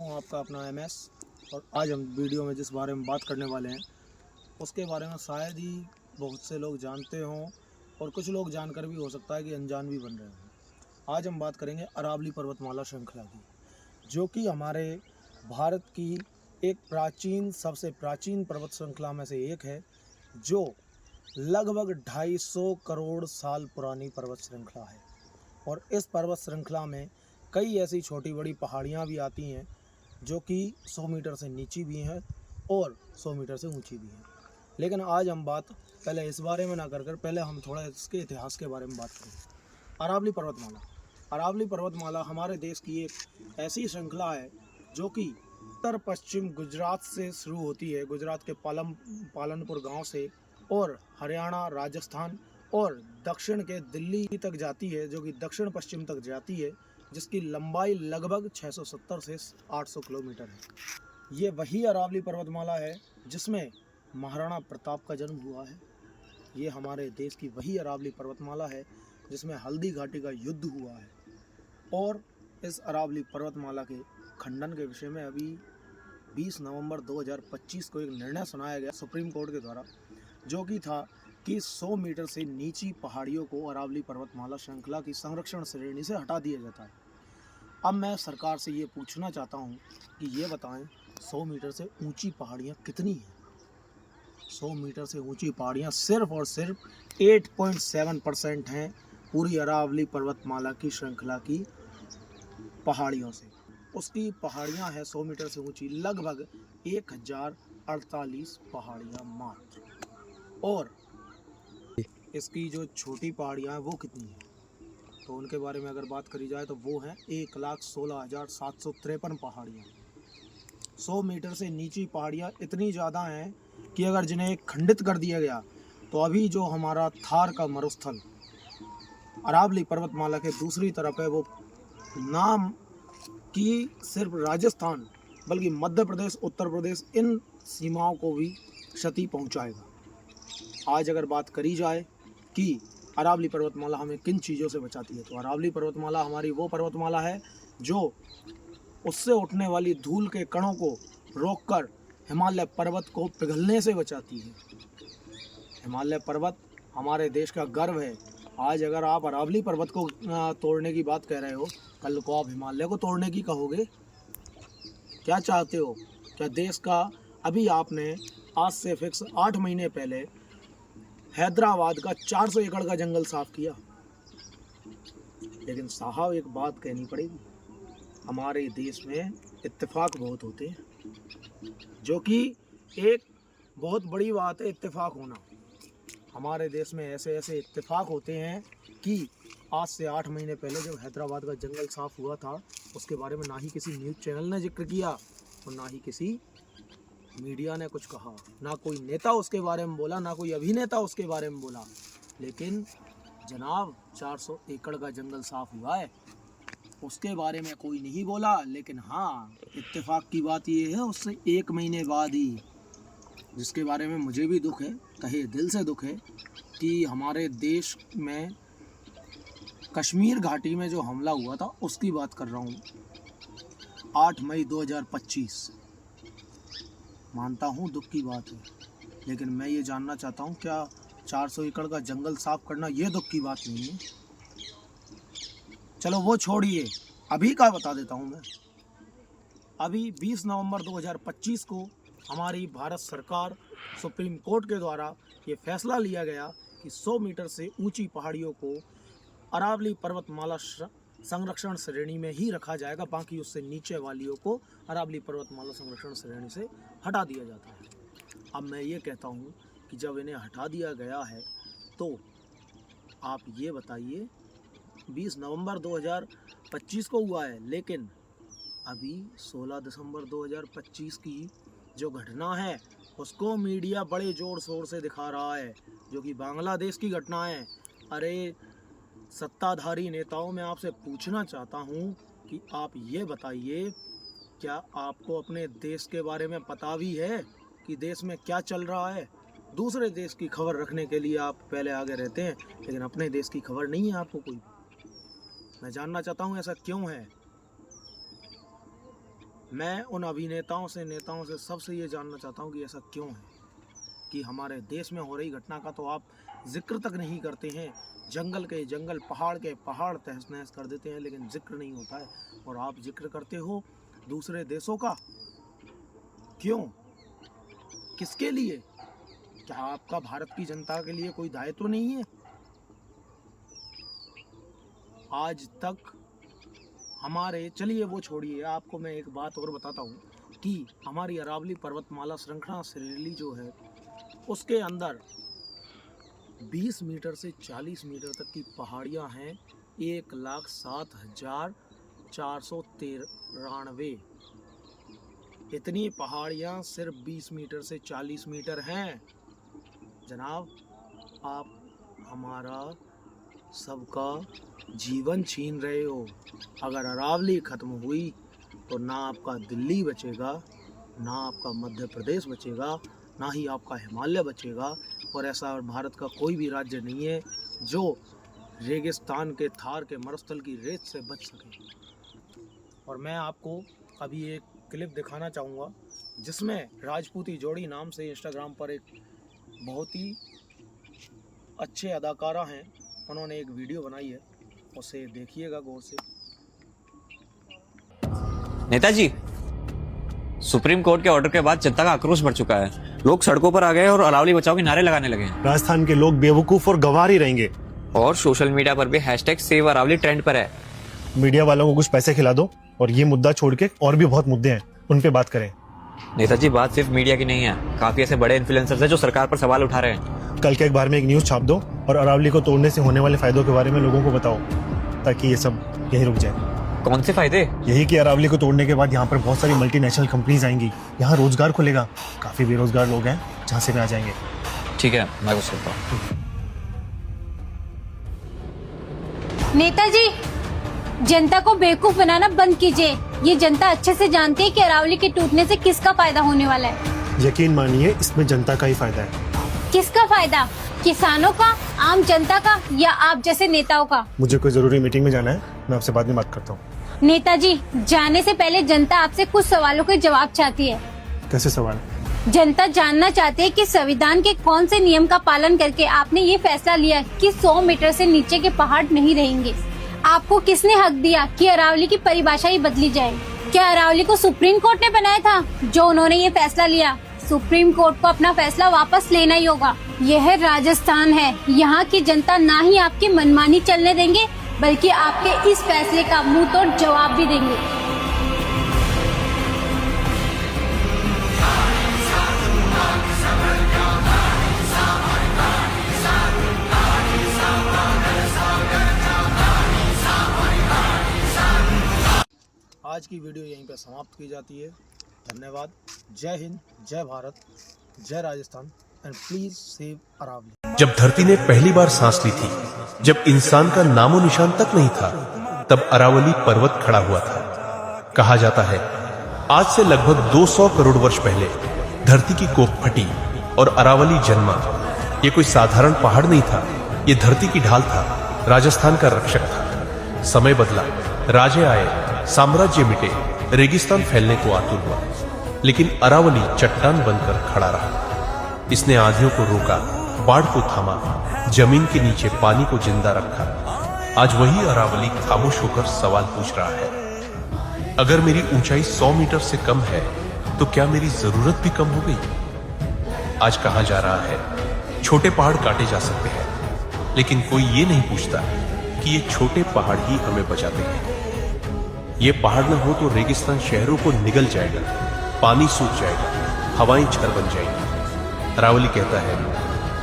हूँ आपका अपना MS। और आज हम वीडियो में जिस बारे में बात करने वाले हैं उसके बारे में शायद ही बहुत से लोग जानते हों और कुछ लोग जानकर भी हो सकता है कि अनजान भी बन रहे हों। आज हम बात करेंगे अरावली पर्वतमाला श्रृंखला की, जो कि हमारे भारत की एक सबसे प्राचीन पर्वत श्रृंखला में से एक है, जो लगभग 250 करोड़ साल पुरानी पर्वत श्रृंखला है। और इस पर्वत श्रृंखला में कई ऐसी छोटी बड़ी पहाड़ियाँ भी आती हैं जो कि 100 मीटर से नीची भी हैं और 100 मीटर से ऊंची भी हैं। लेकिन आज हम बात पहले इस बारे में ना कर पहले हम थोड़ा इसके इतिहास के बारे में बात करेंगे। अरावली पर्वतमाला। अरावली पर्वतमाला हमारे देश की एक ऐसी श्रृंखला है जो कि उत्तर पश्चिम गुजरात से शुरू होती है, गुजरात के पालनपुर गांव से, और हरियाणा, राजस्थान और दक्षिण के दिल्ली तक जाती है, जो कि दक्षिण पश्चिम तक जाती है, जिसकी लंबाई लगभग 670 से 800 किलोमीटर है। ये वही अरावली पर्वतमाला है जिसमें महाराणा प्रताप का जन्म हुआ है। ये हमारे देश की वही अरावली पर्वतमाला है जिसमें हल्दी घाटी का युद्ध हुआ है। और इस अरावली पर्वतमाला के खंडन के विषय में अभी 20 नवंबर 2025 को एक निर्णय सुनाया गया सुप्रीम कोर्ट के द्वारा, जो कि था कि 100 मीटर से नीची पहाड़ियों को अरावली पर्वतमाला श्रृंखला की संरक्षण श्रेणी से हटा दिया जाता है। अब मैं सरकार से ये पूछना चाहता हूँ कि ये बताएं 100 मीटर से ऊंची पहाड़ियाँ कितनी हैं। 100 मीटर से ऊंची पहाड़ियाँ सिर्फ और सिर्फ 8.7% हैं पूरी अरावली पर्वतमाला की श्रृंखला की पहाड़ियों से। उसकी पहाड़ियाँ हैं 100 मीटर से ऊंची लगभग 1048 पहाड़ियाँ मात्र। और इसकी जो छोटी पहाड़ियाँ हैं वो कितनी हैं, तो उनके बारे में अगर बात करी जाए तो वो हैं 1,16,753 पहाड़ियाँ। 100 मीटर से नीची पहाड़ियाँ इतनी ज़्यादा हैं कि अगर जिन्हें खंडित कर दिया गया तो अभी जो हमारा थार का मरुस्थल अरावली पर्वतमाला के दूसरी तरफ है, वो नाम कि सिर्फ राजस्थान बल्कि मध्य प्रदेश, उत्तर प्रदेश, इन सीमाओं को भी क्षति पहुंचाएगा। आज अगर बात करी जाए कि अरावली पर्वतमाला हमें किन चीज़ों से बचाती है, तो अरावली पर्वतमाला हमारी वो पर्वतमाला है जो उससे उठने वाली धूल के कणों को रोककर हिमालय पर्वत को पिघलने से बचाती है। हिमालय पर्वत हमारे देश का गर्व है। आज अगर आप अरावली पर्वत को तोड़ने की बात कह रहे हो, कल को आप हिमालय को तोड़ने की कहोगे। क्या चाहते हो? क्या देश का अभी आपने आज से फिक्स 8 महीने पहले हैदराबाद का 400 एकड़ का जंगल साफ किया। लेकिन साहब एक बात कहनी पड़ेगी, हमारे देश में इत्तेफाक बहुत होते हैं, जो कि एक बहुत बड़ी बात है इत्तेफाक होना। हमारे देश में ऐसे ऐसे इत्तेफाक होते हैं कि आज से 8 महीने पहले जब हैदराबाद का जंगल साफ हुआ था, उसके बारे में ना ही किसी न्यूज़ चैनल ने जिक्र किया और ना ही किसी मीडिया ने कुछ कहा, ना कोई नेता उसके बारे में बोला, ना कोई अभिनेता उसके बारे में बोला। लेकिन जनाब 400 एकड़ का जंगल साफ हुआ है, उसके बारे में कोई नहीं बोला। लेकिन हाँ, इत्तेफाक की बात ये है उससे 1 महीने बाद ही, जिसके बारे में मुझे भी दुख है, तहे दिल से दुख है, कि हमारे देश में कश्मीर घाटी में जो हमला हुआ था उसकी बात कर रहा हूँ। 8 मई 2025, मानता हूँ दुख की बात है, लेकिन मैं ये जानना चाहता हूँ क्या 400 एकड़ का जंगल साफ करना ये दुख की बात नहीं है? चलो वो छोड़िए, अभी का बता देता हूँ मैं। अभी 20 नवंबर 2025 को हमारी भारत सरकार सुप्रीम कोर्ट के द्वारा ये फैसला लिया गया कि 100 मीटर से ऊंची पहाड़ियों को अरावली पर्वतमाला संरक्षण श्रेणी में ही रखा जाएगा, बाकी उससे नीचे वालियों को अरावली पर्वतमाला संरक्षण श्रेणी से हटा दिया जाता है। अब मैं ये कहता हूँ कि जब इन्हें हटा दिया गया है तो आप ये बताइए, 20 नवंबर 2025 को हुआ है, लेकिन अभी 16 दिसंबर 2025 की जो घटना है उसको मीडिया बड़े ज़ोर शोर से दिखा रहा है, जो कि बांग्लादेश की घटना है। अरे सत्ताधारी नेताओं, मैं आपसे पूछना चाहता हूँ कि आप ये बताइए, क्या आपको अपने देश के बारे में पता भी है कि देश में क्या चल रहा है? दूसरे देश की खबर रखने के लिए आप पहले आगे रहते हैं, लेकिन अपने देश की खबर नहीं है आपको कोई। मैं जानना चाहता हूँ ऐसा क्यों है। मैं उन अभिनेताओं से, नेताओं से, सबसे ये जानना चाहता हूँ कि ऐसा क्यों है कि हमारे देश में हो रही घटना का तो आप जिक्र तक नहीं करते हैं। जंगल के जंगल, पहाड़ के पहाड़ तहस नहस कर देते हैं, लेकिन जिक्र नहीं होता है। और आप जिक्र करते हो दूसरे देशों का, क्यों, किसके लिए? क्या आपका भारत की जनता के लिए कोई दायित्व नहीं है? आज तक हमारे, चलिए वो छोड़िए, आपको मैं एक बात और बताता हूँ कि हमारी अरावली पर्वतमाला श्रृंखला सिरेली जो है, उसके अंदर 20 मीटर से 40 मीटर तक की पहाड़ियाँ हैं। 1,07,493 इतनी पहाड़ियाँ सिर्फ 20 मीटर से 40 मीटर हैं। जनाब, आप हमारा सबका जीवन छीन रहे हो। अगर अरावली ख़त्म हुई तो ना आपका दिल्ली बचेगा, ना आपका मध्य प्रदेश बचेगा, ना ही आपका हिमालय बचेगा। और ऐसा भारत का कोई भी राज्य नहीं है जो रेगिस्तान के, थार के मरुस्थल की रेत से बच सके। और मैं आपको अभी एक क्लिप दिखाना चाहूँगा जिसमें राजपूती जोड़ी नाम से इंस्टाग्राम पर एक बहुत ही अच्छे अदाकारा हैं, उन्होंने एक वीडियो बनाई है, उसे देखिएगा गौर से। नेताजी, सुप्रीम कोर्ट के ऑर्डर के बाद जनता का आक्रोश बढ़ चुका है। लोग सड़कों पर आ गए और अरावली बचाओ के नारे लगाने लगे। राजस्थान के लोग बेवकूफ और गंवार ही रहेंगे। और सोशल मीडिया पर भी #सेव अरावली ट्रेंड पर है। मीडिया वालों को कुछ पैसे खिला दो और ये मुद्दा छोड़ के और भी बहुत मुद्दे हैं, उन पे बात करें। नेताजी, बात सिर्फ मीडिया की नहीं है, काफी ऐसे बड़े इन्फ्लुएंसर्स हैं जो सरकार पर सवाल उठा रहे हैं। कल के अखबार में एक न्यूज छाप दो और अरावली को तोड़ने से होने वाले फायदों के बारे में लोगों को बताओ, ताकि ये सब यहीं रुक जाए। कौन से फायदे? यही कि अरावली को तोड़ने के बाद यहाँ पर बहुत सारी मल्टीनेशनल कंपनीज आएंगी, यहाँ रोजगार खुलेगा, काफी बेरोजगार लोग हैं झांसे में आ जाएंगे। ठीक है, मैं कुछ करता हूँ। नेताजी, जनता को बेवकूफ बनाना बंद कीजिए। ये जनता अच्छे से जानती है कि अरावली के टूटने से किसका फायदा होने वाला है। यकीन मानिए, इसमें जनता का ही फायदा है। किसका फायदा? किसानों का, आम जनता का, या आप जैसे नेताओं का? मुझे कोई जरूरी मीटिंग में जाना है, मैं आपसे बाद में बात करता हूँ। नेताजी, जाने से पहले जनता आपसे कुछ सवालों के जवाब चाहती है। कैसे सवाल? जनता जानना चाहती है कि संविधान के कौन से नियम का पालन करके आपने ये फैसला लिया कि 100 मीटर से नीचे के पहाड़ नहीं रहेंगे। आपको किसने हक दिया कि अरावली की परिभाषा ही बदली जाए? क्या अरावली को सुप्रीम कोर्ट ने बनाया था? जो उन्होंने ये फैसला लिया, सुप्रीम कोर्ट को अपना फैसला वापस लेना ही होगा। यह राजस्थान है, यहाँ की जनता ना ही आपकी मनमानी चलने देंगे, बल्कि आपके इस फैसले का मुंह तोड़ जवाब भी देंगे। आज की वीडियो यहीं पर समाप्त की जाती है। धन्यवाद। जय हिंद, जय भारत, जय Rajasthan, and please save Aravalli. जब धरती ने पहली बार सांस ली थी, जब इंसान का नामो निशान तक नहीं था, तब अरावली पर्वत खड़ा हुआ था। कहा जाता है आज से लगभग 200 करोड़ वर्ष पहले धरती की कोख फटी और अरावली जन्मा। ये कोई साधारण पहाड़ नहीं था, ये धरती की ढाल था, राजस्थान का रक्षक था। समय बदला, राजे आए, साम्राज्य मिटे, रेगिस्तान फैलने को आतुर हुआ, लेकिन अरावली चट्टान बनकर खड़ा रहा। इसने आंधियों को रोका, बाढ़ को थामा, जमीन के नीचे पानी को जिंदा रखा। आज वही अरावली खामोश होकर सवाल पूछ रहा है, अगर मेरी ऊंचाई 100 मीटर से कम है तो क्या मेरी जरूरत भी कम हो गई? आज कहा जा रहा है छोटे पहाड़ काटे जा सकते हैं, लेकिन कोई ये नहीं पूछता कि ये छोटे पहाड़ ही हमें बचाते हैं। ये पहाड़ न हो तो रेगिस्तान शहरों को निगल जाएगा, पानी सूख जाएगा, हवाएं छर बन जाएंगी। अरावली कहता है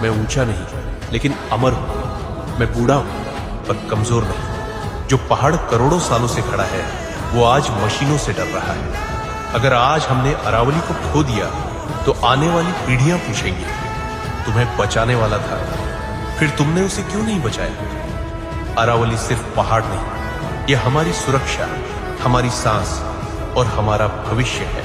मैं ऊंचा नहीं लेकिन अमर हूं, मैं बूढ़ा हूं पर कमजोर नहीं। जो पहाड़ करोड़ों सालों से खड़ा है वो आज मशीनों से डर रहा है। अगर आज हमने अरावली को खो दिया तो आने वाली पीढ़ियां पूछेंगी तुम्हें बचाने वाला था, फिर तुमने उसे क्यों नहीं बचाया? अरावली सिर्फ पहाड़ नहीं, यह हमारी सुरक्षा, हमारी सांस और हमारा भविष्य है।